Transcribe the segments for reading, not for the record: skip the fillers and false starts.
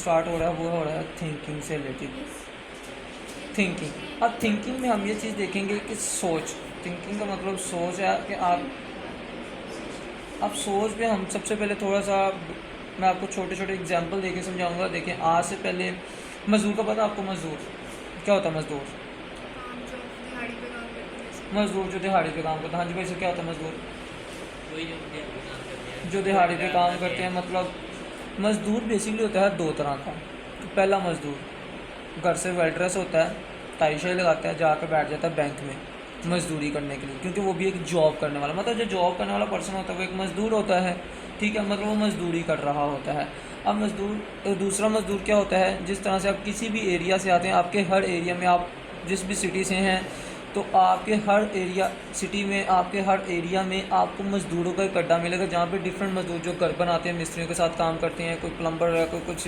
Start हो रहा है वो हो रहा है थिंकिंग से रिलेटेड। थिंकिंग, अब थिंकिंग में हम ये चीज़ देखेंगे कि सोच, थिंकिंग का मतलब सोच है कि आप सोच में हम सबसे पहले थोड़ा सा मैं आपको छोटे छोटे एग्जांपल देके समझाऊंगा। देखें, आज से पहले मज़दूर का पता है आपको? मज़दूर क्या होता है? मज़दूर काम जो दिहाड़ी पे काम करते हैं जैसे। मज़दूर जो दिहाड़ी पे काम करता है। हाँ जी भाई सर, क्या होता है मज़दूर? वही जो दिहाड़ी पे काम करते हैं, जो दिहाड़ी पे काम करते हैं। मतलब मज़दूर बेसिकली होता है दो तरह का। पहला मज़दूर घर से वेल ड्रेस होता है, टाई शाई लगाता है, जाकर बैठ जाता है बैंक में मज़दूरी करने के लिए, क्योंकि वो भी एक जॉब करने वाला, मतलब जो जॉब करने वाला पर्सन होता है वो एक मज़दूर होता है। ठीक है, मतलब वो मज़दूरी कर रहा होता है। अब मज़दूर, दूसरा मज़दूर क्या होता है, जिस तरह से आप किसी भी एरिया से आते हैं, आपके हर एरिया में, आप जिस भी सिटी से हैं, तो आपके हर एरिया सिटी में, आपके हर एरिया में आपको मज़दूरों का एक अड्डा मिलेगा, जहाँ पे डिफरेंट मज़दूर जो घर बनाते हैं, मिस्त्रियों के साथ काम करते हैं, कोई प्लम्बर है, कोई कुछ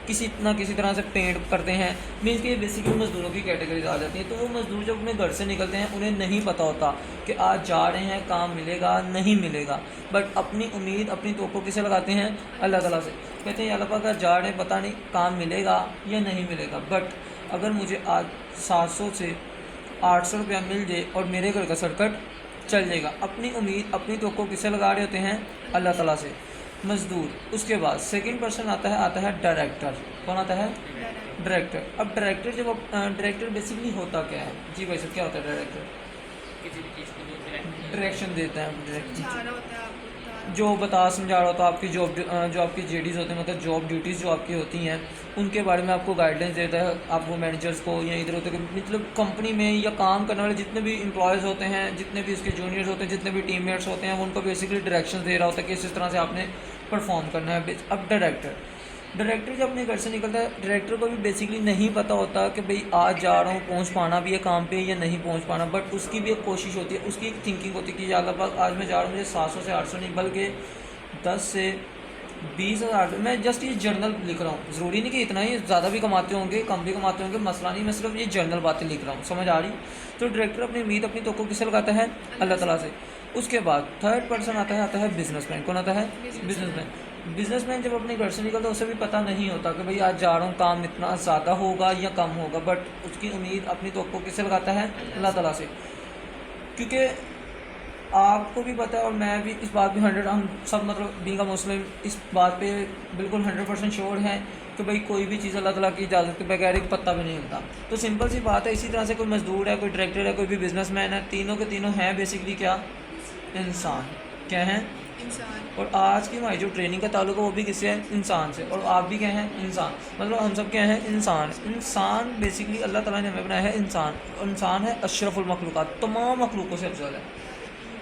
किसी ना किसी तरह से पेंट करते हैं, मीन्स कि बेसिकली मज़दूरों की कैटेगरीज आ जाती हैं। तो वो मज़दूर जब अपने घर से निकलते हैं, उन्हें नहीं पता होता कि आज जा रहे हैं, काम मिलेगा नहीं मिलेगा, बट अपनी उम्मीद, अपनी तवक्को किसे लगाते हैं? अल्लाह ताला से। कहते हैं अल्लाह पाक आज जा रहे हैं, पता नहीं काम मिलेगा या नहीं मिलेगा, बट अगर मुझे आज 700 से 800 रुपया मिल जाए और मेरे घर का सर्किट चल जाएगा। अपनी उम्मीद, अपनी तवक्को किससे लगा रहे होते हैं? अल्लाह ताला से। मज़दूर। उसके बाद सेकंड पर्सन आता है डायरेक्टर। कौन आता है? डायरेक्टर। अब डायरेक्टर जब डायरेक्टर बेसिकली होता क्या है? जी भाई सर, क्या होता है डायरेक्टर? किसी भी चीज़ को जो डायरेक्शन देता है डायरेक्टर, समझा रहा होता है आपको, बता रहा जो बता समझा रहा होता है आपकी जॉब, जो आपकी जेडीज होते हैं, मतलब जॉब ड्यूटीज़ जो आपकी होती हैं, उनके बारे में आपको गाइडेंस देता है, आपको मैनेजर्स को या इधर उधर मतलब कंपनी में या काम करने वाले जितने भी एम्प्लॉयज़ होते हैं, जितने भी उसके जूनियर्स होते हैं, जितने भी टीममेट्स होते हैं, उनको बेसिकली डायरेक्शन दे रहा होता है कि इस तरह से आपने परफॉर्म करना है। अब डायरेक्टर जब अपने घर से निकलता है, डायरेक्टर को भी बेसिकली नहीं पता होता कि भाई आज जा रहा हूँ, पहुँच पाना भी है काम पे या नहीं पहुँच पाना, बट उसकी भी एक कोशिश होती है, उसकी एक थिंकिंग होती है कि या अल्लाह पाक आज मैं जा रहा हूँ, मुझे 700 से 800 नहीं बल्कि 10 से 20,000। मैं जस्ट ये जर्नल लिख रहा हूँ, ज़रूरी नहीं कि इतना ही, ज़्यादा भी कमाते होंगे, कम भी कमाते होंगे, मसला नहीं, मैं सिर्फ ये जर्नल बातें लिख रहा हूँ, समझ आ रही? तो डायरेक्टर अपनी उम्मीद, अपनी तवक्को किससे लगाता है? अल्लाह ताला से। उसके बाद थर्ड पर्सन आता है बिजनेसमैन। कौन आता है? बिजनेसमैन। बिजनेसमैन जब अपने घर से निकलता है, उसे भी पता नहीं होता कि भाई आज जा रहा हूँ, काम इतना ज़्यादा होगा या कम होगा, बट उसकी उम्मीद, अपनी तवक्को किससे लगाता है? अल्लाह ताला से। क्योंकि आपको भी पता है और मैं भी इस बात पे 100, हम सब मतलब बीइंग अ मुस्लिम इस बात पे बिल्कुल 100% श्योर हैं कि भाई कोई भी चीज़ अल्लाह ताला की इजाज़त के बगैर एक पत्ता भी नहीं हिलता। तो सिंपल सी बात है, इसी तरह से कोई मज़दूर है, कोई डायरेक्टर है, कोई भी बिजनेसमैन है, तीनों के तीनों हैं बेसिकली क्या? इंसान। क्या हैं? इंसान। और आज की हमारी जो ट्रेनिंग का ताल्लुक है वो भी किससे है? इंसान से। और आप भी क्या हैं? इंसान। मतलब हम सब क्या हैं? इंसान। इंसान बेसिकली अल्लाह ताला ने हमें बनाया है इंसान, और इंसान है अशरफुल मखलूक़ात, तमाम मखलूक़ों से अफजल है।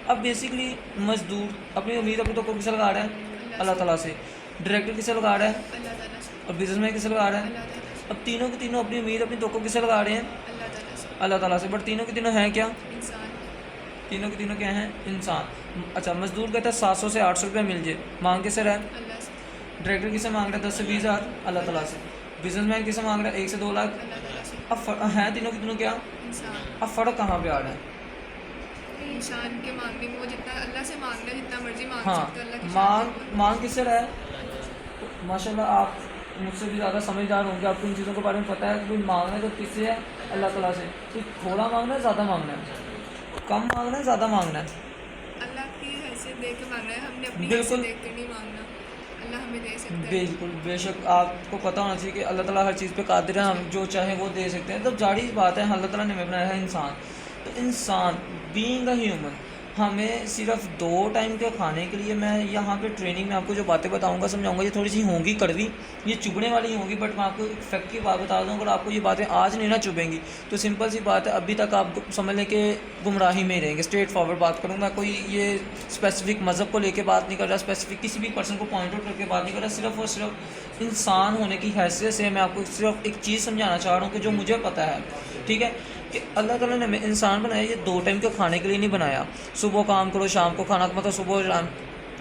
अब बेसिकली मज़दूर अपनी उम्मीद, अपनी तो किसे लगा रहा है? अल्लाह ताला से। डायरेक्टर किसे लगा रहा है? अल्लाह ताला से। और बिजनेसमैन किसे लगा रहा है? अल्लाह ताला से। अब तीनों के तीनों अपनी उम्मीद, अपनी तवक्को किसे लगा रहे हैं? अल्लाह ताला से। अल्लाह ताला से। बट तीनों के तीनों हैं क्या? इंसान। तीनों के तीनों क्या हैं? इंसान। अच्छा, मज़दूर कहता है 700 से 800 रुपया मिल जाए, मांग किसे रहा है? अल्लाह से। डायरेक्टर किसे मांग रहा है? 10 से 20,000, अल्लाह ताला से। बिजनेसमैन किसे मांग रहा है? 1 से 2 लाख। अल्लाह ताला से। अब हैं तीनों के तीनों क्या? इंसान। अब फ़र्क कहाँ पे आ रहा है? इंसान के मांगने में वो जितना अल्लाह से मांग रहा है, जितना मर्जी मांग हाँ, सकते हो, अल्लाह की शान है। मांग किससे रहा है? तो माशाल्लाह आप मुझसे भी ज़्यादा समझदार होंगे, आपको इन चीज़ों के बारे में पता है कि भाई मांगना है तो किससे है? अल्लाह ताला से। तो थोड़ा मांगना है, ज़्यादा मांगना है? कम मांगना है, ज़्यादा मांगना है? अल्लाह की हैसियत देख के मांग रहा है, हमने अपनी बिल्कुल। हैसियत देख कर नहीं मांगना। अल्लाह हमें दे सकता है। बिल्कुल, बेशक आपको पता होना चाहिए कि अल्लाह ताला हर चीज़ पे कादिर है, हम जो चाहे वो दे सकते हैं। तो जाहिर बात है, अल्लाह ताला ने हमें बनाया है इंसान। तो इंसान बीइंग अ ह्यूमन, हमें सिर्फ 2 टाइम के खाने के लिए, मैं यहाँ पे ट्रेनिंग में आपको जो बातें बताऊँगा, समझाऊँगा, ये थोड़ी सी होंगी कड़वी, ये चुभने वाली होंगी, बट मैं आपको एक फैक्ट की बात बता दूँ, अगर आपको ये बातें आज नहीं ना चुभेंगी तो सिंपल सी बात है, अभी तक आप समझ लें कि गुमराही में ही रहेंगे। स्ट्रेट फॉरवर्ड बात करूँगा, कोई ये स्पेसिफिक मज़हब को लेके बात नहीं कर रहा, स्पेसिफिक किसी भी पर्सन को पॉइंट आउट करके बात नहीं कर रहा, सिर्फ और सिर्फ इंसान होने की हैसियत से मैं आपको सिर्फ एक चीज़ समझाना चाह रहा हूँ कि जो मुझे पता है, ठीक है, कि अल्लाह ताला ने हमें इंसान बनाया, ये 2 टाइम के खाने के लिए नहीं बनाया। सुबह काम करो, शाम को खाना, मतलब सुबह शाम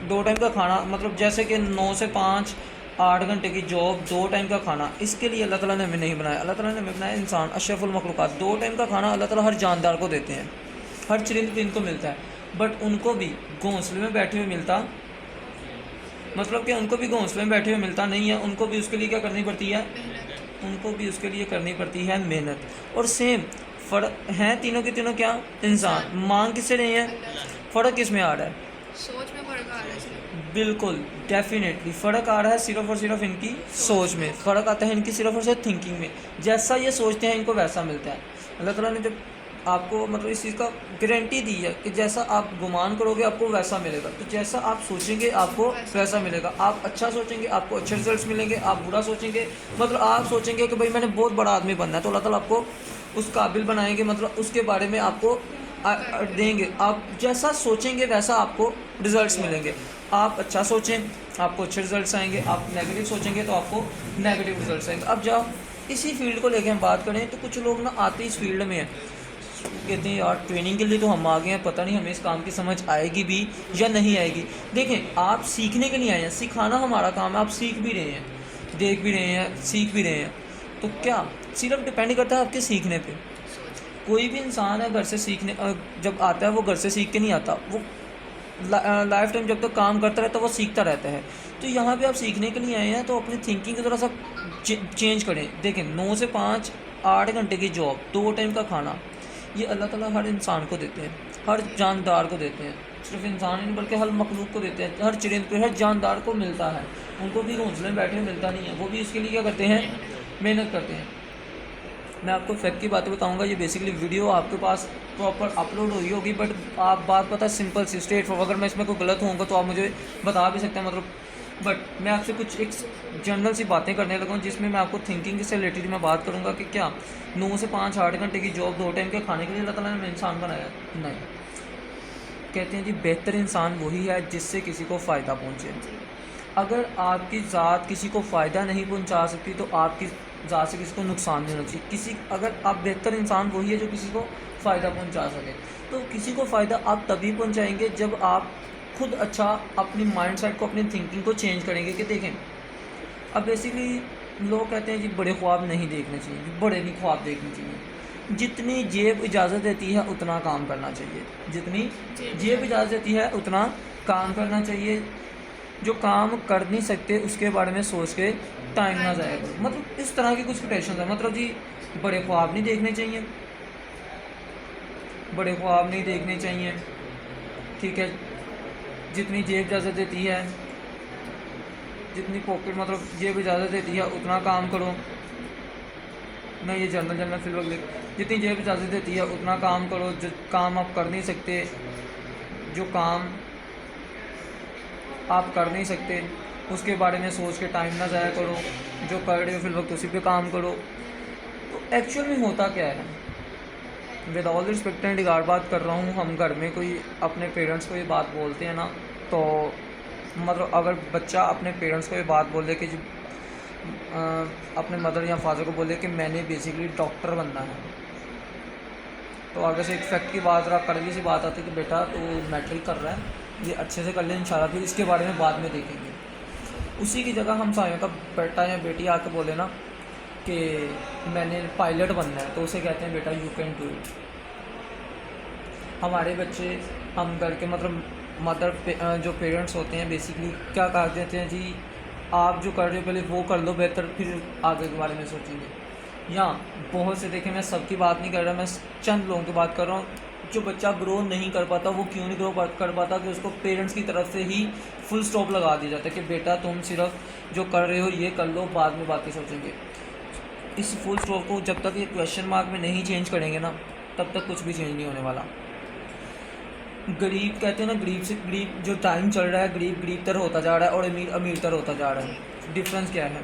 2 टाइम का खाना, मतलब जैसे कि 9 से 5 8 घंटे की जॉब, 2 टाइम का खाना, इसके लिए अल्लाह ताला ने हमें नहीं बनाया। अल्लाह ताला ने हमें बनाया इंसान, अशरफुल मखलूक़ात। 2 टाइम का खाना अल्लाह ताला हर जानदार को देते हैं, हर चरिंद परिंद को मिलता है, बट उनको भी घोंसले में बैठे हुए मिलता मतलब कि उनको भी घोंसले में बैठे हुए मिलता नहीं है, उनको भी उसके लिए क्या करनी पड़ती है, मेहनत। उनको भी उसके लिए करनी पड़ती है मेहनत। और सेम फ़र्क हैं तीनों के तीनों क्या, इंसान। मांग किससे रहे हैं, अल्लाह से। फ़र्क किस में आ रहा है, सोच में फ़र्क आ रहा है सिर्फ। बिल्कुल डेफिनेटली फ़र्क आ रहा है सिर्फ और सिर्फ इनकी सोच में। फ़र्क आता है इनकी सिर्फ और सिर्फ थिंकिंग में। जैसा ये सोचते हैं इनको वैसा मिलता है। अल्लाह ताला ने जब आपको मतलब इस चीज़ का गारंटी दी है कि जैसा आप गुमान करोगे आपको वैसा मिलेगा, तो जैसा आप सोचेंगे आपको वैसा मिलेगा। आप अच्छा सोचेंगे आपको अच्छे रिजल्ट्स मिलेंगे, आप बुरा सोचेंगे मतलब आप सोचेंगे कि भाई मैंने बहुत बड़ा आदमी बनना है, तो अल्लाह ताला आपको उस काबिल बनाएंगे, मतलब उसके बारे में आपको देंगे। आप जैसा सोचेंगे वैसा आपको रिजल्ट्स मिलेंगे। आप अच्छा सोचें आपको अच्छे रिजल्ट्स आएंगे, आप नेगेटिव सोचेंगे तो आपको नेगेटिव रिजल्ट्स आएंगे। अब जब इसी फील्ड को लेकर हम बात करें तो कुछ लोग ना आते इस फील्ड में हैं, कहते हैं यार ट्रेनिंग के लिए तो हम आ गए हैं, पता नहीं हमें इस काम की समझ आएगी भी या नहीं आएगी। देखें आप सीखने के लिए आए हैं, सिखाना हमारा काम है। आप सीख भी रहे हैं, देख भी रहे हैं, सीख भी रहे हैं, तो क्या सिर्फ डिपेंड करता है आपके सीखने पे। सोच। कोई भी इंसान है घर से सीखने जब आता है वो घर से सीख के नहीं आता, वो लाइफ टाइम जब तक काम करता रहता है वो सीखता रहता है। तो यहाँ पे आप सीखने के लिए आए हैं तो अपनी थिंकिंग को थोड़ा सा चेंज करें। देखें 9 से 5 8 घंटे की जॉब, 2 टाइम का खाना, ये अल्लाह ताला हर इंसान को देते हैं, हर जानदार को देते हैं। सिर्फ इंसान ही नहीं बल्कि हर मखलूक को देते हैं, हर चिरिंद को, हर जानदार को मिलता है। उनको भी घोंसले में बैठे मिलता नहीं है, वो भी इसके लिए क्या करते हैं, मेहनत करते हैं। मैं आपको फैक्ट की बातें बताऊंगा। ये बेसिकली वीडियो आपके पास प्रॉपर अपलोड हुई होगी, बट आप बात पता सिंपल सी स्ट्रेट फॉरवर्ड। अगर मैं इसमें कोई गलत होऊंगा तो आप मुझे बता भी सकते हैं, मतलब बट मैं आपसे कुछ एक जनरल सी बातें करने लगा हूँ जिसमें मैं आपको थिंकिंग से रिलेटेड मैं बात करूँगा कि क्या 9 से 5 8 घंटे की जॉब 2 टाइम के खाने के लिए अल्लाह ताला ने इंसान बनाया, नहीं। कहते हैं जी बेहतर इंसान वही है जिससे किसी को फ़ायदा पहुँचे। अगर आपकी ज़ात किसी को फ़ायदा नहीं पहुँचा सकती तो आपकी ज़ात से किसी को नुकसान नहीं होना चाहिए। किसी अगर आप बेहतर इंसान वही है जो किसी को फ़ायदा पहुँचा सके। तो किसी को फ़ायदा आप तभी पहुँचाएंगे जब आप खुद अच्छा अपनी माइंड सेट को, अपनी थिंकिंग को चेंज करेंगे। कि देखें अब बेसिकली लोग कहते हैं जी बड़े ख्वाब नहीं देखने चाहिए, बड़े नहीं ख्वाब देखने चाहिए। जितनी जेब इजाज़त देती है उतना काम करना चाहिए, जितनी जेब इजाज़त देती है उतना काम करना चाहिए। जो काम कर नहीं सकते उसके बारे में सोच के टाइम ना ज़ाया करो। मतलब इस तरह की कुछ कोटेशन है। मतलब जी बड़े ख्वाब नहीं देखने चाहिए, बड़े ख्वाब नहीं देखने चाहिए, ठीक है। जितनी जेब इजाज़त देती है, जितनी पॉकेट मतलब जेब इजाज़त देती है उतना काम करो। मैं ये जनरल फिलहाल लिख, जितनी जेब इजाज़त देती है उतना काम करो। जो काम आप कर नहीं सकते, जो काम आप कर नहीं सकते उसके बारे में सोच के टाइम ना ज़ाया करो। जो कर रहे हो फिर वक्त उसी पे काम करो। तो एक्चुअल में होता क्या है, with all respect and regard बात कर रहा हूँ। हम घर में कोई अपने पेरेंट्स को ये बात बोलते हैं ना, तो मतलब अगर बच्चा अपने पेरेंट्स को ये बात बोले कि अपने मदर या फादर को बोले कि मैंने बेसिकली डॉक्टर बनना है, तो आगे से एक फैक्ट की बात रहा, कड़वी सी बात आती है कि बेटा तो मैट्रिक कर रहा है, ये अच्छे से कर ले इंशाल्लाह, फिर इसके बारे में बाद में देखेंगे। उसी की जगह हम सायों का बेटा या बेटी आके बोले ना कि मैंने पायलट बनना है, तो उसे कहते हैं बेटा यू कैन डू इट। हमारे बच्चे, हम घर के मतलब जो पेरेंट्स होते हैं बेसिकली क्या कहा देते हैं जी आप जो कर रहे हो पहले वो कर लो बेहतर, फिर आगे के बारे में सोचेंगे। या बहुत से देखें, मैं सबकी बात नहीं कर रहा, मैं चंद लोगों की बात कर रहा हूँ। जो बच्चा ग्रो नहीं कर पाता, वो क्यों नहीं ग्रो कर पाता कि उसको पेरेंट्स की तरफ से ही फुल स्टॉप लगा दिया जाता है कि बेटा तुम सिर्फ जो कर रहे हो ये कर लो, बाद में बाकी सोचेंगे। इस फुल स्टॉप को जब तक ये क्वेश्चन मार्क में नहीं चेंज करेंगे ना, तब तक कुछ भी चेंज नहीं होने वाला। गरीब कहते हैं ना, गरीब से गरीब जो टाइम चल रहा है, गरीब तर होता जा रहा है और अमीर तर होता जा रहा है। डिफरेंस क्या है?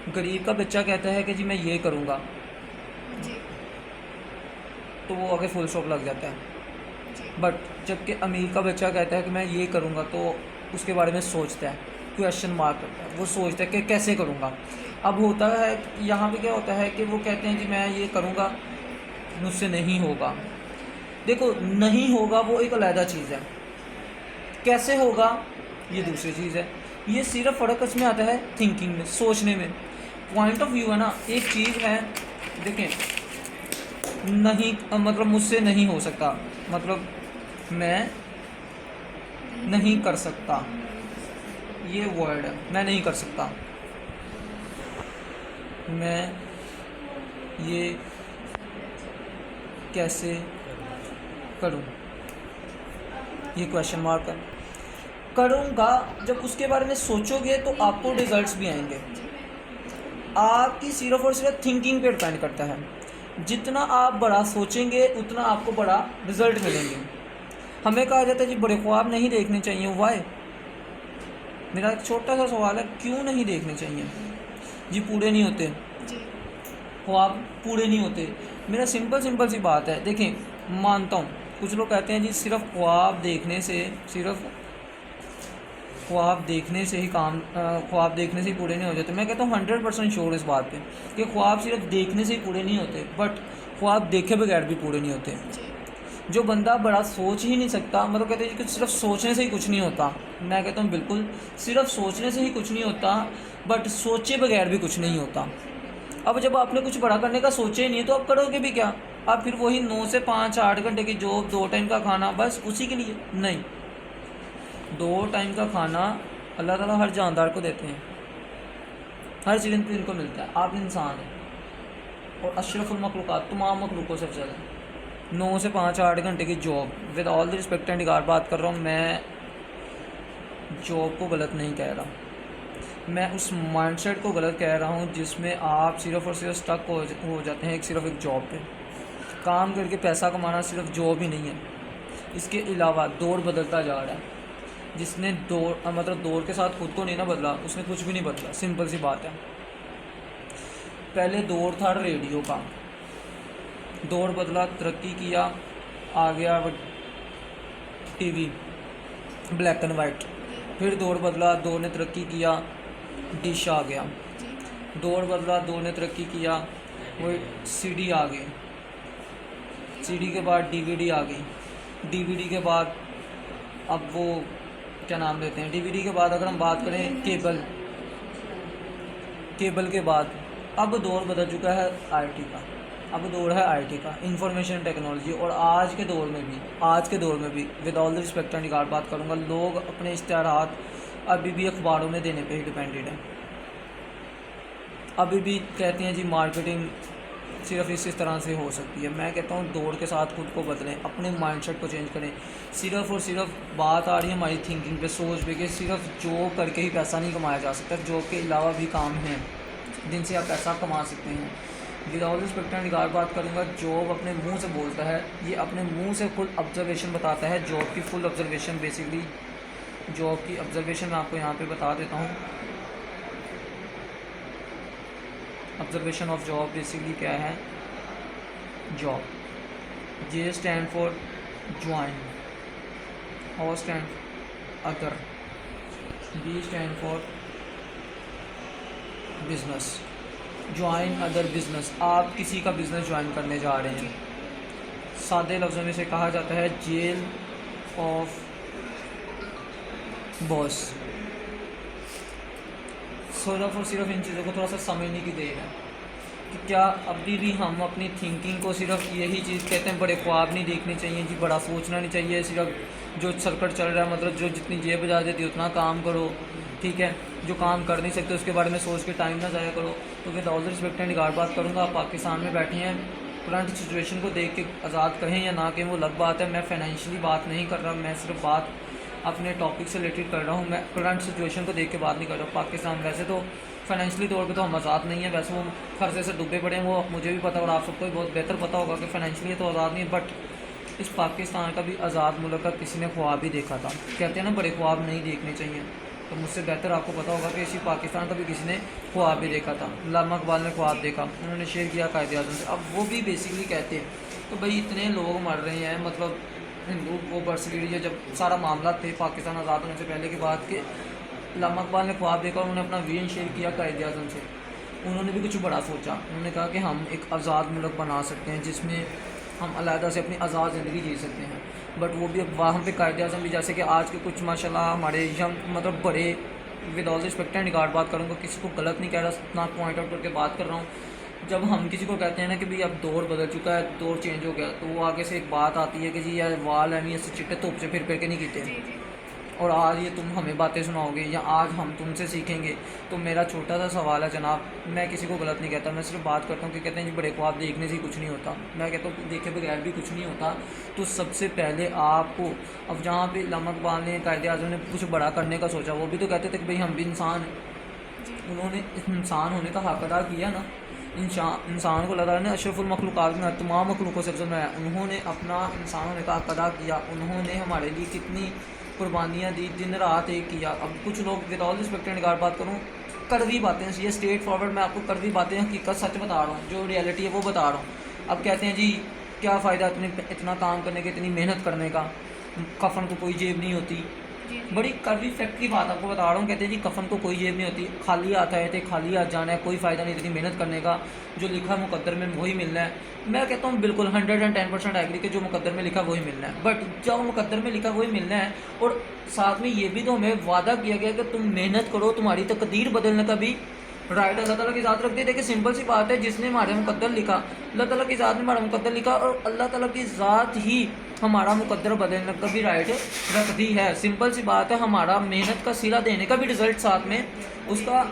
गरीब का बच्चा कहता है कि जी मैं ये करूँगा, जी तो वो आगे फुल स्टॉप लग जाता है। जी बट जबकि अमीर का बच्चा कहता है कि मैं ये करूँगा, तो उसके बारे में सोचता है, क्वेश्चन मार्क करता है, वो सोचता है कि कैसे करूँगा। अब होता है यहाँ पे क्या होता है कि वो कहते हैं कि मैं ये करूँगा, मुझसे नहीं होगा। देखो नहीं होगा वो एक अलग चीज़ है, कैसे होगा ये दूसरी चीज़ है। ये सिर्फ फ़र्क इसमें आता है थिंकिंग में, सोचने में, पॉइंट ऑफ व्यू है ना। एक चीज़ है देखें, नहीं मतलब मुझसे नहीं हो सकता, मतलब मैं नहीं कर सकता, ये वर्ड है, मैं नहीं कर सकता, मैं ये कैसे करूं, ये क्वेश्चन मार्क है। करूँगा, जब उसके बारे में सोचोगे तो आपको रिजल्ट्स भी आएंगे। आपकी सिर्फ और सिर्फ थिंकिंग पे डिपेंड करता है। जितना आप बड़ा सोचेंगे उतना आपको बड़ा रिजल्ट मिलेंगे। हमें कहा जाता है जी बड़े ख्वाब नहीं देखने चाहिए, वाई? मेरा एक छोटा सा सवाल है, क्यों नहीं देखने चाहिए? जी पूरे नहीं होते, जी ख्वाब पूरे नहीं होते। मेरा सिंपल सी बात है, देखें मानता हूँ कुछ लोग कहते हैं जी सिर्फ ख्वाब देखने से ही ख्वाब देखने से ही पूरे नहीं हो जाते। मैं कहता हूँ 100% श्योर इस बात पे कि ख्वाब सिर्फ देखने से ही पूरे नहीं होते, बट ख्वाब देखे बगैर भी पूरे नहीं होते। जी जो बंदा बड़ा सोच ही नहीं सकता, मतलब कहते हैं कि सिर्फ सोचने से ही कुछ नहीं होता, मैं कहता हूँ बिल्कुल सिर्फ सोचने से ही कुछ नहीं होता, बट सोचे बगैर भी कुछ नहीं होता। अब जब आपने कुछ बड़ा करने का सोचा ही नहीं है तो आप करोगे भी क्या? आप फिर वही 9 से 5 8 घंटे की जॉब, 2 टाइम का खाना, बस उसी के लिए नहीं। 2 टाइम का खाना अल्लाह ताला हर जानदार को देते हैं, हर चीज़ इनको मिलता है। आप इंसान हैं और अशरफुल मखलूक़ात तमाम मखलूक़ों से अफजल है। 9 से 5 8 घंटे की job, with all the respect and इगार बात कर रहा हूँ, मैं जॉब को गलत नहीं कह रहा, मैं उस माइंडसेट को गलत कह रहा हूँ जिसमें आप सिर्फ और सिर्फ स्टक हो जाते हैं सिर्फ एक जॉब पे। काम करके पैसा कमाना सिर्फ जॉब ही नहीं है, इसके अलावा दौर बदलता जा रहा है। जिसने दौर के साथ खुद को नहीं ना बदला, उसने कुछ भी नहीं बदला। सिंपल सी बात है। पहले दौर था रेडियो का, दौर बदला, तरक्की किया, आ गया टीवी ब्लैक एंड वाइट। फिर दौर बदला, दौर ने तरक्की किया, डिश आ गया। दौर बदला, दौर ने तरक्की किया, वो सीडी आ गई। सीडी के बाद डीवीडी आ गई। डीवीडी के बाद अब वो क्या नाम लेते हैं, डीवीडी के बाद अगर हम बात करें केबल के बाद अब दौर बदल चुका है आईटी का। अब दौर है आईटी का, इंफॉर्मेशन टेक्नोलॉजी। और आज के दौर में भी with all the respect and regard बात करूँगा, लोग अपने इश्तिहारात अभी भी अखबारों में देने पे ही डिपेंडेड है। अभी भी कहते हैं जी मार्केटिंग सिर्फ इस तरह से हो सकती है। मैं कहता हूँ दौड़ के साथ खुद को बदलें, अपने माइंडसेट को चेंज करें। सिर्फ और सिर्फ बात आ रही है हमारी थिंकिंग पे, सोच पे कि सिर्फ जॉब करके ही पैसा नहीं कमाया जा सकता। जॉब के अलावा भी काम हैं जिनसे आप पैसा कमा सकते हैं। With all respect and regard बात करूँगा, जॉब अपने मुंह से बोलता है, ये अपने मुंह से फुल ऑब्जर्वेशन बताता है। जॉब की फुल ऑब्जर्वेशन, बेसिकली जॉब की ऑब्जर्वेशन मैं आपको यहाँ पे बता देता हूँ। ऑब्जर्वेशन ऑफ जॉब बेसिकली क्या है? Job, J stand for join, O stand other, B stand for business. Join other business, आप किसी का बिजनेस ज्वाइन करने जा रहे हैं। सादे लफ्ज़ों में से कहा जाता है जेल ऑफ बॉस। सिर्फ और सिर्फ इन चीज़ों को थोड़ा सा समझने की देर है कि क्या अभी भी हम अपनी थिंकिंग को सिर्फ यही चीज़ कहते हैं, बड़े ख्वाब नहीं देखने चाहिए जी, बड़ा सोचना नहीं चाहिए, सिर्फ जो सर्कट चल रहा है, मतलब जो जितनी जेब बजा देती है उतना काम करो, ठीक है। जो काम कर नहीं सकते उसके बारे में सोच के टाइम ना ज़ाया करो। तो with all respect and regard बात करूँगा, आप पाकिस्तान में बैठे हैं, करंट सिचुएशन को देख के आज़ाद कहें या ना कहें वो अलग बात है। मैं फाइनेंशियली बात नहीं कर रहा, मैं सिर्फ बात अपने टॉपिक से रिलेटेड कर रहा हूँ। मैं करंट सिचुएशन को देख के बात नहीं कर रहा। पाकिस्तान वैसे तो फाइनेंशियली तौर पे तो हम आज़ाद नहीं है, वैसे वो खर्चे से डूबे पड़े हैं, वो मुझे भी पता और आप सबको भी बहुत बेहतर पता होगा कि फाइनेंशियली तो आज़ाद नहीं है। बट इस पाकिस्तान का भी आज़ाद मुल्क का किसी ने ख्वाब ही देखा था। कहते हैं ना बड़े ख्वाब नहीं देखने चाहिए, तो मुझसे बेहतर आपको पता होगा कि इसी पाकिस्तान का भी किसी ने ख्वाब भी देखा था। अल्लामा इकबाल ने ख्वाब देखा, उन्होंने शेयर किया कायद-ए-आज़म से। अब वो भी बेसिकली कहते हैं तो भाई इतने लोग मर रहे हैं, मतलब हिंदू वो बर्स लीजिए, जब सारा मामला थे पाकिस्तान आज़ाद होने से पहले की बात के अल्लामा इकबाल ने ख्वाब देखा, उन्होंने अपना विजन शेयर किया कायद-ए-आज़म से। उन्होंने भी कुछ बड़ा सोचा, उन्होंने कहा कि हम एक आज़ाद मुल्क बना सकते हैं जिसमें हम अलहदा से अपनी आज़ाद ज़िंदगी जी सकते हैं। बट वो भी अब वहाँ पे कायद-ए-आज़म भी, जैसे कि आज के कुछ माशाल्लाह हमारे यंग, मतलब बड़े, with all respect and regard बात करूँगा, किसी को गलत नहीं कह रहा, ना पॉइंट आउट करके बात कर रहा हूँ। जब हम किसी को कहते हैं ना कि भाई अब दौर बदल चुका है, दौर चेंज हो गया, तो वो आगे से एक बात आती है कि जी यार वाल है नहीं ऐसे चिट्टे धुप से फिर के नहीं कीते। और आज ये तुम हमें बातें सुनाओगे या आज हम तुमसे सीखेंगे। तो मेरा छोटा सा सवाल है जनाब, मैं किसी को गलत नहीं कहता, मैं सिर्फ बात करता हूँ कि कहते हैं जी बड़े ख्वाब देखने से ही कुछ नहीं होता। मैं कहता हूँ देखे बगैर भी कुछ नहीं होता। तो सबसे पहले आपको, अब जहाँ पे अल्लामा इक़बाल ने, कायदे आज़म ने कुछ बड़ा करने का सोचा, वो भी तो कहते थे कि भाई हम भी इंसान हैं। जी उन्होंने इंसान होने का हक अदा किया ना। इंसान को अल्लाह ताला ने अशरफुल मखलूक़ात में तमाम मखलूक़ों से अफ़ज़ल बनाया। उन्होंने अपना इंसान होने का हक अदा किया। उन्होंने हमारे लिए कितनी कुर्बानियाँ दी, दिन रात एक किया। अब कुछ लोग with all respect and regard बात करूँ, कड़वी बातें, ये स्ट्रेट फॉरवर्ड मैं आपको कड़वी बातें हकीकत सच बता रहा हूँ, जो रियलिटी है वो बता रहा हूँ। अब कहते हैं जी क्या फ़ायदा इतना काम करने का, इतनी मेहनत करने का, कफन को कोई जेब नहीं होती। जी बड़ी कड़वी फैक्ट की बात आपको बता रहा हूँ। कहते हैं जी कफन को कोई जेब नहीं होती, खाली आता है तो खाली हाथ जाना है, कोई फ़ायदा नहीं इतनी मेहनत करने का, जो लिखा मुकद्दर में वही मिलना है। मैं कहता हूँ बिल्कुल 110% एग्री कि जो मुकद्दर में लिखा वही मिलना है। बट जब मुकद्दर में लिखा वही मिलना है और साथ में ये भी तो हमें वादा किया गया कि तुम मेहनत करो, तुम्हारी तकदीर बदलने का भी राइट अल्लाह ताला की ज़ात रखती है। देखिए सिंपल सी बात है, जिसने हमारे मुकद्दर लिखा, अल्लाह ताला की ज़ात ने हमारा मुकद्दर लिखा और अल्लाह ताला की ज़ात ही हमारा मुकद्दर बदलने का भी राइट रखती है। सिंपल सी बात है, हमारा मेहनत का सिला देने का भी रिज़ल्ट साथ में उसका,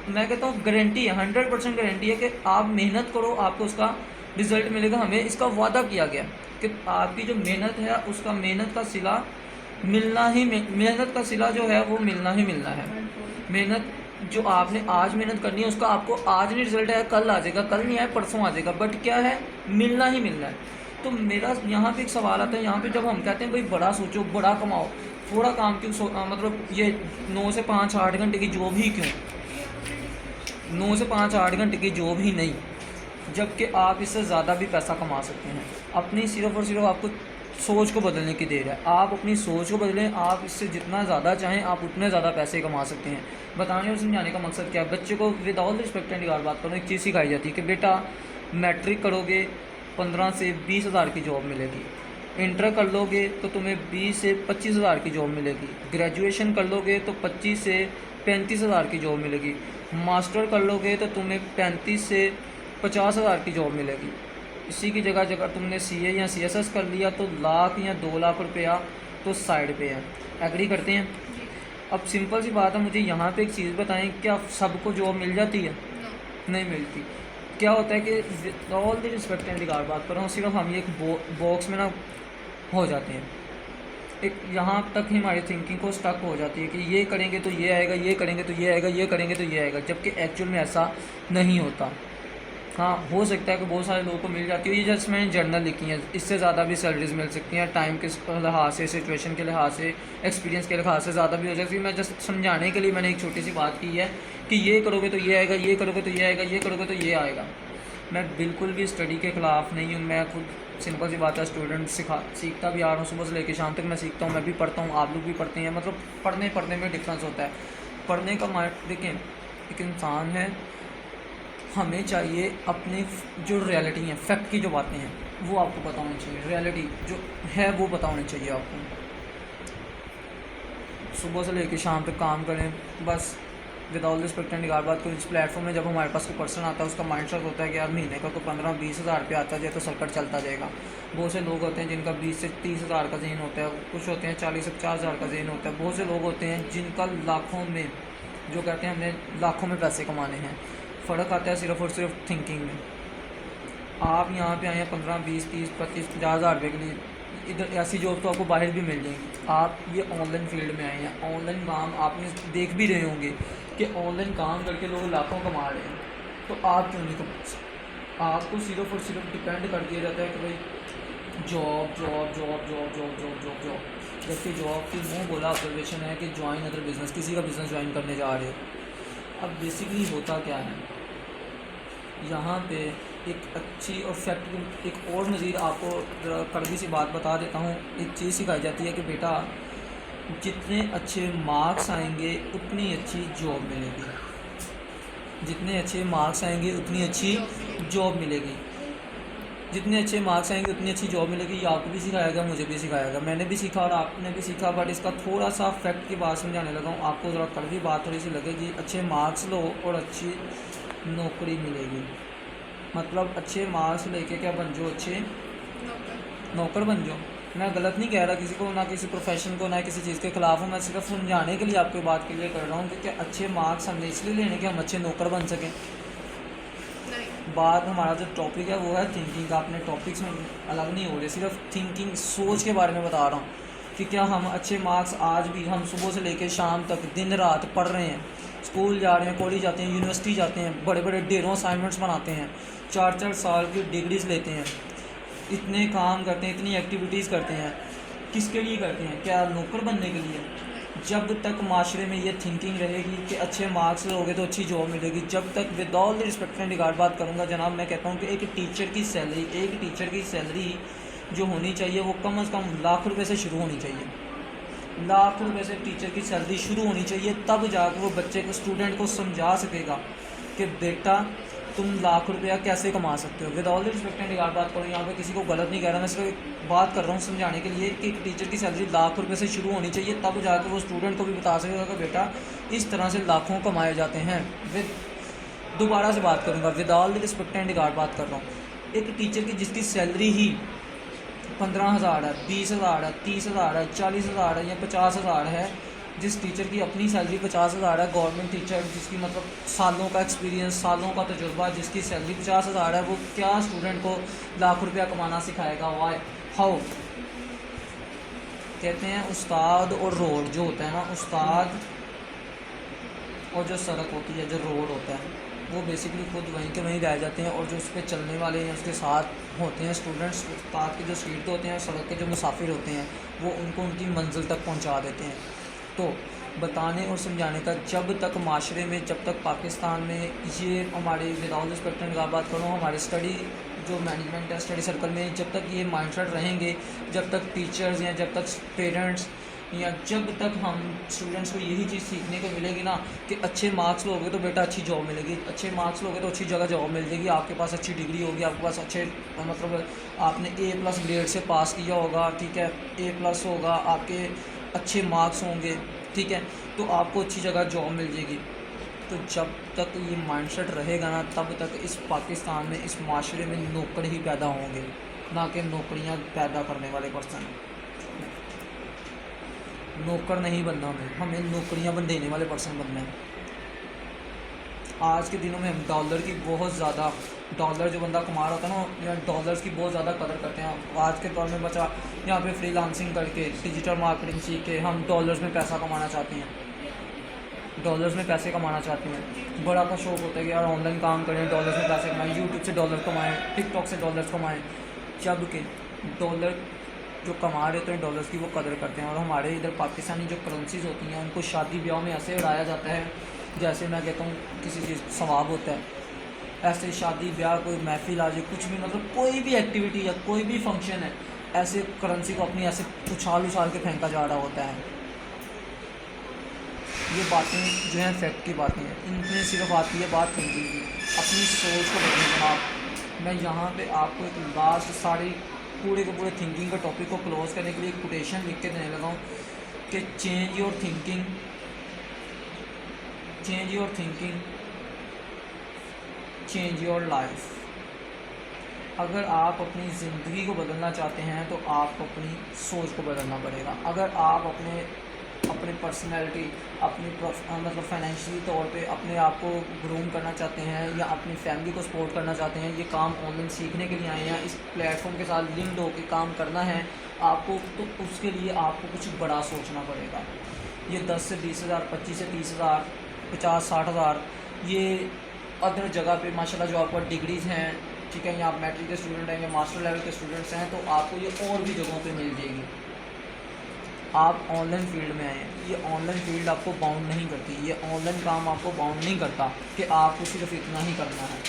मैं कहता हूँ गारंटी है, 100% गारंटी है कि आप मेहनत करो, आपको उसका रिज़ल्ट मिलेगा। हमें इसका वादा किया गया कि आपकी जो मेहनत है उसका मेहनत का सिला मिलना ही, मेहनत का सिला जो है वो मिलना ही मिलना है। मेहनत जो आपने आज मेहनत करनी है उसका आपको आज नहीं रिजल्ट आया, कल आ जाएगा, कल नहीं आया परसों आ जाएगा, बट क्या है, मिलना ही मिलना है। तो मेरा यहाँ पे एक सवाल आता है, यहाँ पे जब हम कहते हैं भाई बड़ा सोचो, बड़ा कमाओ, थोड़ा काम क्यों मतलब ये 9 से 5-8 घंटे की जॉब ही क्यों, 9 से 5-8 घंटे की जॉब ही नहीं, जबकि आप इससे ज़्यादा भी पैसा कमा सकते हैं। अपनी सिर्फ और सिर्फ आपको सोच को बदलने की देर है। आप अपनी सोच को बदलें, आप इससे जितना ज़्यादा चाहें आप उतने ज़्यादा पैसे कमा सकते हैं। बताने और समझाने का मकसद क्या है, बच्चे को with all respect and regard बात करूँ, एक चीज़ सिखाई जाती है कि बेटा मैट्रिक करोगे 15 से 20 हज़ार की जॉब मिलेगी, इंटर कर लोगे तो तुम्हें 20 से 25 हज़ार की जॉब मिलेगी, ग्रेजुएशन कर लोगे तो 25 से 35 हज़ार की जॉब मिलेगी, मास्टर कर लोगे तो तुम्हें 35 से 50 हज़ार की जॉब मिलेगी। इसी की जगह जगह तुमने CA या CSS कर लिया तो लाख या 2 लाख रुपया तो साइड पे है। एग्री करते हैं? अब सिंपल सी बात है, मुझे यहाँ पे एक चीज़ बताएं, क्या सबको जॉब मिल जाती है? नो नहीं मिलती। क्या होता है कि all the respect and regard बात कर रहा हूँ, सिर्फ हम ये एक बॉक्स में ना हो जाते हैं, एक यहाँ तक ही हमारी थिंकिंग को स्टक हो जाती है कि ये करेंगे तो ये आएगा, ये करेंगे तो ये आएगा, ये करेंगे तो ये आएगा, जबकि एक्चुअल में ऐसा नहीं होता। हाँ, हो सकता है कि बहुत सारे लोगों को मिल जाती है, ये जस्ट मैंने जर्नल लिखी हैं, इससे ज़्यादा भी सैलरीज मिल सकती हैं, टाइम के लिहाज से, सिचुएशन के लिहाज से, एक्सपीरियंस के लिहाज से ज़्यादा भी हो सकती है। मैं जस्ट समझाने के लिए मैंने एक छोटी सी बात की है कि ये करोगे तो ये आएगा, ये करोगे तो ये आएगा, ये करोगे तो ये आएगा। मैं बिल्कुल भी स्टडी के ख़िलाफ़ नहीं हूँ। मैं खुद सिंपल सी बात है, स्टूडेंट सीखता भी आ रहा हूँ, सुबह से लेकर शाम तक मैं सीखता हूँ, मैं भी पढ़ता हूँ, आप लोग भी पढ़ते हैं। मतलब पढ़ने में डिफरेंस होता है। पढ़ने का माइंड, देखें एक इंसान है, हमें चाहिए अपने जो रियलिटी है, फैक्ट की जो बातें हैं वो आपको पता होनी चाहिए, रियलिटी जो है वो पता होनी चाहिए आपको। सुबह से लेकर शाम तक काम करें बस, with all respect and regard बात करें। इस प्लेटफॉर्म में जब हमारे पास कोई पर्सन आता है, उसका माइंडसेट होता है कि यार महीने का कोई 15-20 हज़ार रुपया आता जाए तो सर्कट चलता जाएगा। बहुत से लोग होते हैं जिनका 20 से 30 हज़ार का ज़हन होता है, कुछ होते हैं 40 से 50 हज़ार का ज़हन होता है, बहुत से लोग होते हैं जिनका लाखों में, जो कहते हैं हमने लाखों में पैसे कमाने हैं। फ़र्क आता है सिर्फ़ और सिर्फ थिंकिंग में। आप यहाँ पे आए हैं 15, 20, 30, 25, 50 हज़ार रुपये के लिए, इधर ऐसी जॉब तो आपको बाहर भी मिल जाएंगी। आप ये ऑनलाइन फील्ड में आए हैं, ऑनलाइन काम आपने देख भी रहे होंगे कि ऑनलाइन काम करके लोग लाखों कमा रहे हैं, तो आप क्यों नहीं कमा सकते? आपको सिर्फ और सिर्फ डिपेंड कर दिया जाता है कि भाई job job job job job job job job, जबकि जॉब की मुँह बोला ऑब्जर्वेशन है कि ज्वाइन अदर बिजनेस, किसी का बिज़नेस ज्वाइन करने जा रहे हो। अब बेसिकली होता क्या है, यहाँ पे एक अच्छी और फैक्ट, एक और मज़ीद आपको कड़वी सी बात बता देता हूँ। एक चीज़ सिखाई जाती है कि बेटा जितने अच्छे मार्क्स आएंगे उतनी अच्छी जॉब मिलेगी, जितने अच्छे मार्क्स आएंगे उतनी अच्छी जॉब मिलेगी, जितने अच्छे मार्क्स आएंगे उतनी अच्छी जॉब मिलेगी। ये आपको भी सिखाया गया, मुझे भी सिखाया गया, मैंने भी सीखा और आपने भी सीखा। बट इसका थोड़ा सा फैक्ट की बात समझाने लगा हूँ, आपको ज़रा कड़वी बात थोड़ी सी लगेगी। अच्छे मार्क्स लो और अच्छी नौकरी मिलेगी, मतलब अच्छे मार्क्स लेके क्या बन जाओ, अच्छे नौकर नौकर बन जाओ। मैं गलत नहीं कह रहा किसी को, ना किसी प्रोफेशन को, ना किसी चीज़ के ख़िलाफ़ हूँ। मैं सिर्फ समझाने के लिए आपको बात क्लियर कर रहा हूँ कि अच्छे मार्क्स हमने इसलिए लेने कि हम अच्छे नौकर बन सकें। नहीं, बात हमारा जो टॉपिक है वो है थिंकिंग का। अपने टॉपिक्स में अलग नहीं हो रहे, सिर्फ थिंकिंग सोच के बारे में बता रहा हूँ कि क्या हम अच्छे मार्क्स आज भी हम सुबह से लेकर शाम तक दिन रात पढ़ रहे हैं, स्कूल जा रहे हैं, कॉलेज जाते हैं, यूनिवर्सिटी जाते हैं, बड़े बड़े ढेरों असाइनमेंट्स बनाते हैं, 4-4 साल की डिग्रीज लेते हैं, इतने काम करते हैं, इतनी एक्टिविटीज़ करते हैं, किसके लिए करते हैं? क्या नौकर बनने के लिए? जब तक माशरे में ये थिंकिंग रहेगी कि अच्छे मार्क्स लोगे तो अच्छी जॉब मिलेगी, जब तक with all the respect and regard बात करूँगा जनाब, मैं कहता हूँ कि एक टीचर की सैलरी जो होनी चाहिए वो कम से कम लाख रुपए से शुरू होनी चाहिए। लाख रुपए से टीचर की सैलरी शुरू होनी चाहिए, तब जाकर वो बच्चे को, स्टूडेंट को समझा सकेगा कि बेटा तुम लाख रुपया कैसे कमा सकते हो। With all the respect and regard बात करूँ, यहाँ पे किसी को गलत नहीं कह रहा, मैं सिर्फ एक बात कर रहा हूँ समझाने के लिए कि एक टीचर की सैलरी लाख रुपए से शुरू होनी चाहिए, तब जाकर वो स्टूडेंट को भी बता सकेगा कि बेटा इस तरह से लाखों कमाए जाते हैं। दोबारा से बात करूँगा, with all the respect and regard बात कर रहा हूँ। एक टीचर की जिसकी सैलरी ही 15,000 है, 20,000 है, 30,000 है, 40,000 है या 50,000 है, जिस टीचर की अपनी सैलरी 50,000 है, गवर्नमेंट टीचर जिसकी मतलब सालों का एक्सपीरियंस, सालों का तजुर्बा, जिसकी सैलरी 50,000 है, वो क्या स्टूडेंट को लाख रुपया कमाना सिखाएगा? Why how? कहते हैं उस्ताद और रोड जो होता है ना, उस्ताद और जो सड़क होती है, जो रोड होता है, वो बेसिकली खुद वहीं के वहीं रह जाते हैं, और जो उस पर चलने वाले हैं उसके साथ होते हैं स्टूडेंट्स, उस्ताद के जो सीट होते हैं और सड़क के जो मुसाफिर होते हैं वो उनको उनकी मंजिल तक पहुंचा देते हैं। तो बताने और समझाने का, जब तक माशरे में, जब तक पाकिस्तान में ये हमारे विदाउट रिस्पेक्ट का बात करूँ, हमारे स्टडी जो मैनेजमेंट है, स्टडी सर्कल में जब तक ये माइंडसेट रहेंगे, जब तक टीचर्स या जब तक पेरेंट्स या जब तक हम स्टूडेंट्स को यही चीज़ सीखने को मिलेगी ना कि अच्छे मार्क्स लोगे तो बेटा अच्छी जॉब मिलेगी, अच्छे मार्क्स लोगे तो अच्छी जगह जॉब मिल जाएगी, आपके पास अच्छी डिग्री होगी, आपके पास अच्छे मतलब आपने A+ ग्रेड से पास किया होगा, ठीक है, A+ होगा, आपके अच्छे मार्क्स होंगे, ठीक है, तो आपको अच्छी जगह जॉब मिल जाएगी। तो जब तक ये माइंडसेट रहेगा ना, तब तक इस पाकिस्तान में, इस माशरे में नौकर ही पैदा होंगे, ना कि नौकरियां पैदा करने वाले पर्सन। नौकर नहीं बनना हमें नौकरियां देने वाले पर्सन बनना है। आज के दिनों में हम डॉलर की बहुत ज़्यादा, डॉलर जो बंदा कमा रहा होता है ना, या डॉलर्स की बहुत ज़्यादा कदर करते हैं। आज के दौर में बच्चा यहाँ पे फ्रीलांसिंग करके, डिजिटल मार्केटिंग सीख के हम डॉलर्स में पैसा कमाना चाहते हैं, डॉलर्स में पैसे कमाना चाहते हैं। बड़ा का शौक होता है कि यार ऑनलाइन काम करें, डॉलर्स में पैसे कमाएं, यूट्यूब से डॉलर कमाएं, टिकटॉक से डॉलर्स कमाएं, जबकि डॉलर जो कमा रहे होते हैं डॉलर्स की वो कदर करते हैं। और हमारे इधर पाकिस्तानी जो करेंसीज होती हैं उनको शादी ब्याह में ऐसे उड़ाया जाता है जैसे मैं कहता हूँ किसी चीज़ सवाब होता है। ऐसे शादी ब्याह, कोई महफिल आ जाए, कुछ भी मतलब कोई भी एक्टिविटी या कोई भी फंक्शन है, ऐसे करेंसी को अपनी ऐसे उछाल के फेंका जा रहा होता है। ये बातें जो हैं फैक्ट की बातें हैं, इनमें सिर्फ आती है बात थिंकिंग की। अपनी सोच को बदलें जनाब। मैं यहाँ पे आपको एक लास्ट सारी पूरे के पूरे थिंकिंग का टॉपिक को क्लोज करने के लिए एक कोटेशन लिख के देने लगा हूँ कि change your thinking, change your thinking, change your life. अगर आप अपनी ज़िंदगी को बदलना चाहते हैं तो आपको अपनी सोच को बदलना पड़ेगा। अगर आप अपने पर्सनैलिटी, अपनी मतलब फाइनेंशियली तौर पे अपने आप को ग्रूम करना चाहते हैं या अपनी फैमिली को सपोर्ट करना चाहते हैं, ये काम ऑनलाइन सीखने के लिए आए हैं, इस प्लेटफॉर्म के साथ लिंक्ड होकर काम करना है आपको, तो उसके लिए आपको कुछ बड़ा सोचना पड़ेगा। ये 10 से 20 हज़ार, 25 से 30 हज़ार, 50-60 हज़ार, ये अदर जगह पे माशाल्लाह जो आपको डिग्रीज़ हैं, ठीक है, या आप मैट्रिक के स्टूडेंट हैं या मास्टर लेवल के स्टूडेंट्स हैं, तो आपको ये और भी जगहों पे मिल जाएगी। आप ऑनलाइन फील्ड में आए हैं, ये ऑनलाइन फील्ड आपको बाउंड नहीं करती, ये ऑनलाइन काम आपको बाउंड नहीं करता कि आपको सिर्फ इतना ही करना है,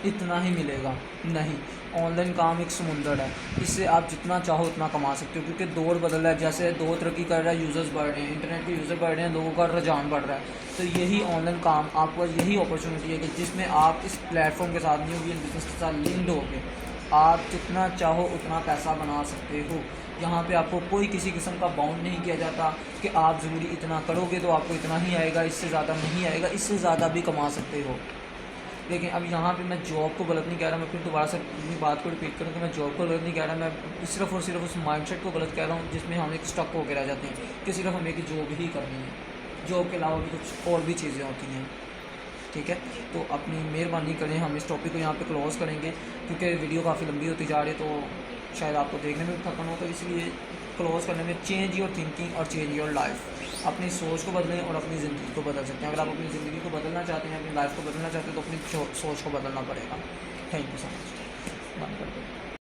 इतना ही मिलेगा। नहीं, ऑनलाइन काम एक समुंदर है, इससे आप जितना चाहो उतना कमा सकते हो, क्योंकि दौर बदल रहा है। जैसे दौर तरक्की कर रहा है, यूज़र्स बढ़ रहे हैं, इंटरनेट के यूज़र बढ़ रहे हैं, लोगों का रुझान बढ़ रहा है। तो यही ऑनलाइन काम आपको यही अपॉर्चुनिटी है कि जिसमें आप इस प्लेटफॉर्म के साथ, न्यू बिजनेस के साथ लिंक्ड होकर आप जितना चाहो उतना पैसा बना सकते हो। यहाँ पे आपको कोई किसी किस्म का बाउंड नहीं किया जाता कि आप ज़रूरी इतना करोगे तो आपको इतना ही आएगा, इससे ज़्यादा नहीं आएगा, इससे ज़्यादा भी कमा सकते हो। लेकिन अब यहाँ पे मैं जॉब को गलत नहीं कह रहा, मैं फिर दोबारा से अपनी बात को रिपीट करूँ कि मैं जॉब को गलत नहीं कह रहा, मैं सिर्फ और सिर्फ उस माइंडसेट को गलत कह रहा हूँ जिसमें हम एक स्टक होकर रह जाते हैं कि सिर्फ हमें एक जॉब ही करनी है, जॉब के अलावा भी कुछ और भी चीज़ें होती हैं। ठीक है, तो अपनी मेहरबानी करें, हम इस टॉपिक को यहाँ पे क्लोज़ करेंगे क्योंकि वीडियो काफ़ी लंबी होती जा रही है, तो शायद आपको देखने में भी थकन हो, तो इसलिए क्लोज़ करने में चेंज योर थिंकिंग और चेंज योर लाइफ। अपनी सोच को बदलें और अपनी ज़िंदगी को बदल सकते हैं। अगर आप अपनी ज़िंदगी को बदलना चाहते हैं, अपनी लाइफ को बदलना चाहते हैं, तो अपनी सोच को बदलना पड़ेगा। Thank you so much. बंद कर दो।